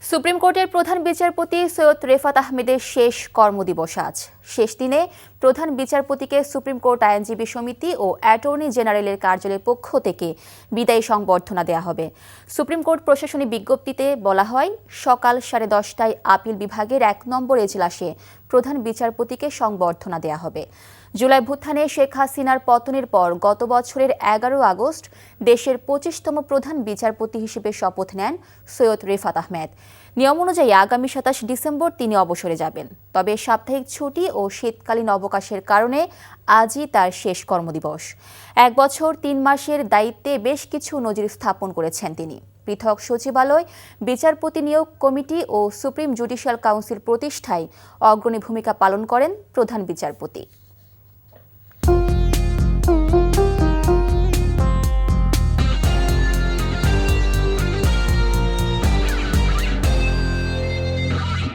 Supreme কোর্টের প্রধান বিচারপতি সৈয়দ রেফাত আহমেদের শেষ কর্মদিবস আজ। শেষ দিনে প্রধান বিচারপতিকে সুপ্রিম কোর্ট আইনজীবী সমিতি ও অ্যাটর্নি জেনারেলের কার্যালয়ের পক্ষ থেকে বিদায়ী সংবর্ধনা দেওয়া হবে। সুপ্রিম কোর্ট প্রশাসনিক বিজ্ঞপ্তিতে বলা হয়, সকাল 10:30টায় আপিল বিভাগের 1 নম্বর এজলাসে প্রধান বিচারপতিকে সংবর্ধনা দেওয়া হবে। জুলাই অভ্যুত্থানে শেখ হাসিনার পতনের পর গত বছরের 11 আগস্ট দেশের 25তম প্রধান বিচারপতি হিসেবে শপথ নেন সৈয়দ রেফাত আহমেদ। নিয়ম অনুযায়ী আগামী 27 ডিসেম্বর তিনি অবসরে যাবেন। তবে সাপ্তাহিক ছুটি ও শীতকালীন অবকাশের কারণে আজই তার শেষ কর্মদিবস। 1 বছর 3 মাসের দায়িত্বে বেশ কিছু নজির স্থাপন করেছেন তিনি। পৃথক সচিবালয়, বিচারপতি নিয়োগ কমিটি ও সুপ্রিম জুডিশিয়াল কাউন্সিল প্রতিষ্ঠায় অগ্রণী ভূমিকা পালন করেন প্রধান বিচারপতি।